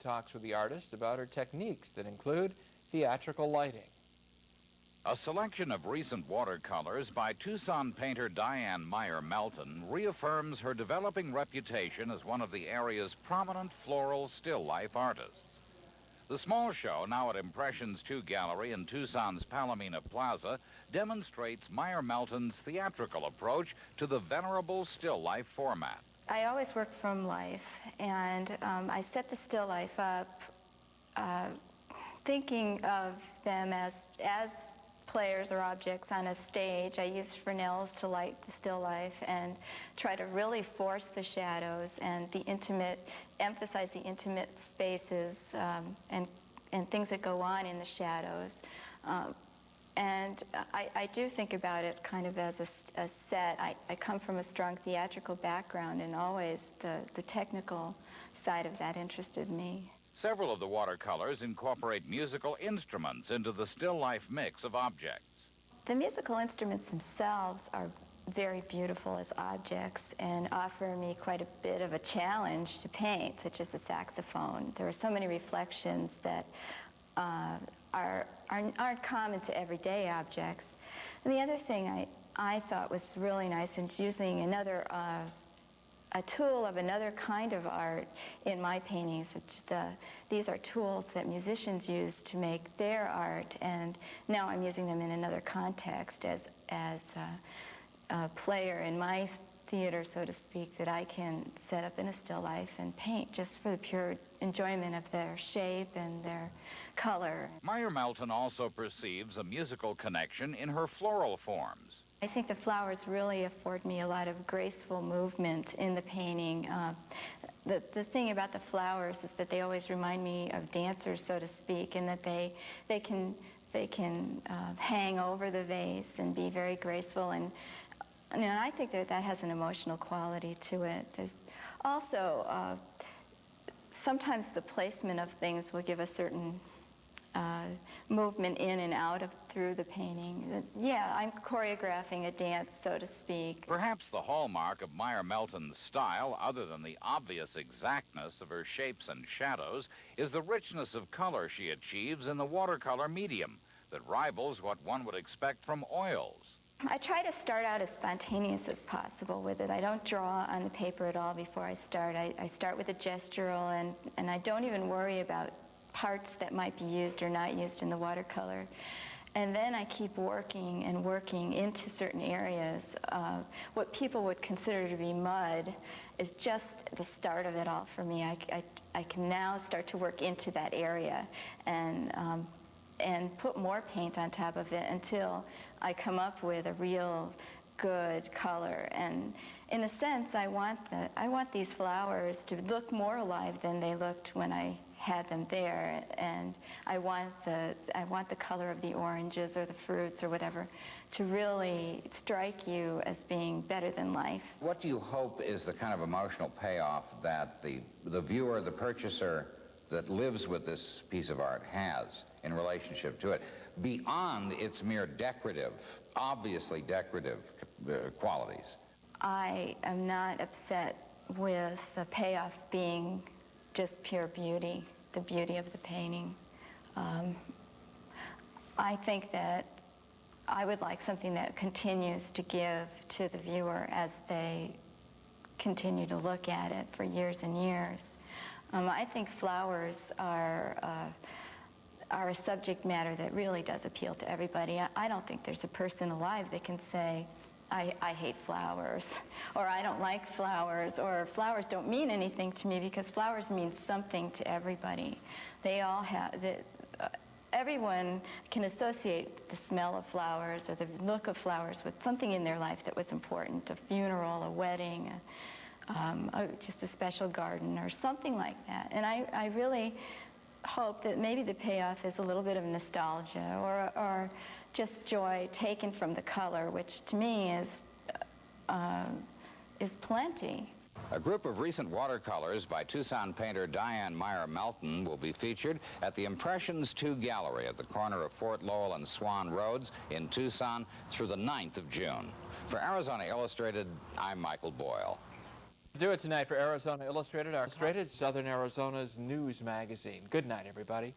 talks with the artist about her techniques that include theatrical lighting. A selection of recent watercolors by Tucson painter Diane Meyer-Melton reaffirms her developing reputation as one of the area's prominent floral still life artists. The small show, now at Impressions 2 Gallery in Tucson's Palomino Plaza, demonstrates Meyer-Melton's theatrical approach to the venerable still life format. I always work from life, and I set the still life up thinking of them as players or objects on a stage. I use Fresnels to light the still life and try to really force the shadows and emphasize the intimate spaces and things that go on in the shadows. And I do think about it kind of as a set. I come from a strong theatrical background, and always the technical side of that interested me. Several of the watercolors incorporate musical instruments into the still life mix of objects. The musical instruments themselves are very beautiful as objects and offer me quite a bit of a challenge to paint, such as the saxophone. There are so many reflections that aren't common to everyday objects. And the other thing I thought was really nice is using a tool of another kind of art in my paintings. These are tools that musicians use to make their art, and now I'm using them in another context as a player in my theater, so to speak, that I can set up in a still life and paint just for the pure enjoyment of their shape and their color. Meyer-Melton also perceives a musical connection in her floral forms. I think the flowers really afford me a lot of graceful movement in the painting. The thing about the flowers is that they always remind me of dancers, so to speak, and that they can hang over the vase and be very graceful. And I think that has an emotional quality to it. There's also, sometimes the placement of things will give a certain movement in and out through the painting. Yeah, I'm choreographing a dance, so to speak. Perhaps the hallmark of Meyer-Melton's style, other than the obvious exactness of her shapes and shadows, is the richness of color she achieves in the watercolor medium that rivals what one would expect from oils. I try to start out as spontaneous as possible with it. I don't draw on the paper at all before I start. I start with a gestural, and I don't even worry about parts that might be used or not used in the watercolor. And then I keep working and working into certain areas. What people would consider to be mud is just the start of it all for me. I can now start to work into that area and put more paint on top of it until I come up with a real good color. And in a sense, I want these flowers to look more alive than they looked when I had them there, and I want the color of the oranges or the fruits or whatever to really strike you as being better than life. What do you hope is the kind of emotional payoff that the viewer, the purchaser that lives with this piece of art has in relationship to it, beyond its mere decorative, obviously decorative qualities? I am not upset with the payoff being just pure beauty, the beauty of the painting. I think that I would like something that continues to give to the viewer as they continue to look at it for years and years. I think flowers are a subject matter that really does appeal to everybody. I don't think there's a person alive that can say, I hate flowers, or I don't like flowers, or flowers don't mean anything to me, because flowers mean something to everybody. They all have, everyone can associate the smell of flowers or the look of flowers with something in their life that was important, a funeral, a wedding, just a special garden, or something like that. And I really hope that maybe the payoff is a little bit of nostalgia or just joy taken from the color, which to me is plenty. A group of recent watercolors by Tucson painter Diane Meyer-Melton will be featured at the Impressions 2 Gallery at the corner of Fort Lowell and Swan Roads in Tucson through the 9th of June. For Arizona Illustrated, I'm Michael Boyle. Do it tonight for Arizona Illustrated, Southern Arizona's news magazine. Good night, everybody.